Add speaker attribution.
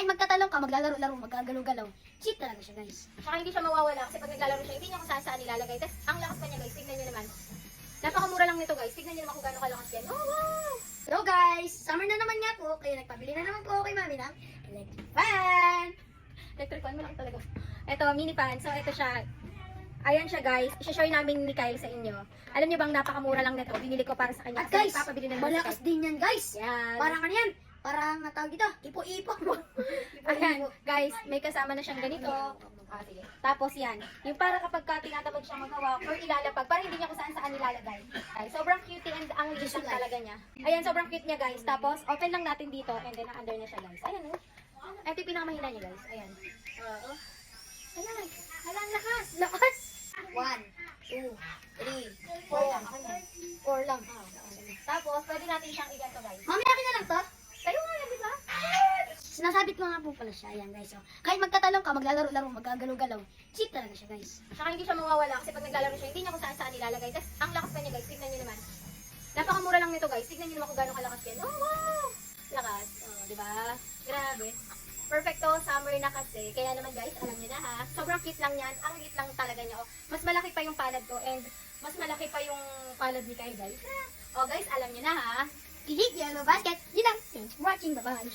Speaker 1: magtatalong ka, maglalaro-laro, magagalaw-galaw. Cheat talaga siya, guys.
Speaker 2: Saka hindi siya mawawala kasi pag naglalaro siya, hindi niya kung saan nilalagay. Tapos ang lakas pa niya guys, tignan niyo naman. Napakamura lang nito guys, tignan niyo naman kung gaano kalakas yan. Oh wow!
Speaker 1: So guys, summer na naman nga po, kaya nagpabili na naman po ako kay mami ng electric fan.
Speaker 2: Electric fan mo lang talaga. Ito, mini fan. So ito siya. Ayan siya guys, i-share namin ni Kyle sa inyo. Alam niyo bang napakamura lang nito, binili ko para sa kanya.
Speaker 1: At guys,
Speaker 2: papabili na naman si
Speaker 1: malakas
Speaker 2: Kyle.
Speaker 1: din yan, guys.
Speaker 2: Yan.
Speaker 1: Parang ano yan? Parang natawag dito, ipo-ipo.
Speaker 2: Ayan, guys, may kasama na siyang ganito. Ah, sige. Tapos yan, yung para kapag tinatamad siya maghawak or ilalapag, para hindi niya kung saan nilalagay. Ay, sobrang cute and ang liit lang talaga niya. Ayan, sobrang cute niya guys. Tapos, open lang natin dito and then under niya siya guys. Ayan oh. Ito yung pinakamahina niya guys. Ayan. Oo. Ayan. Hala, ang lakas.
Speaker 1: Lakas! 1, 2, 3, 4. 4 lang.
Speaker 2: Tapos, pwede natin siyang iganto guys.
Speaker 1: Mami, akin na lang to.
Speaker 2: Sa'yo nga yan, di ba?
Speaker 1: Sinasabit ko nga po pala siya. Ayan, guys. So, kahit magtatalong ka, maglalaro-laro, magagalaw-galaw. Cheat talaga siya, guys.
Speaker 2: Saka hindi siya mawawala kasi pag naglalaro siya, hindi niya kung saan nilalagay. Tapos, ang lakas pa niya guys, tignan niyo naman. Napakamura lang nito guys, tignan niyo naman kung gaano kalakas yan. Oh wow! Lakas. Oh, di ba? Grabe. Perfecto, summer na kasi. Kaya naman guys, alam niyo na ha. Sobrang cute lang yan. Ang liit lang talaga niya. Oh, mas malaki pa yung palad ko and mas malaki pa yung palad ni Kyle guys. Oh guys, alam niyo na ha.
Speaker 1: Delete yellow basket. Yun lang. Thanks for watching. Bye-bye.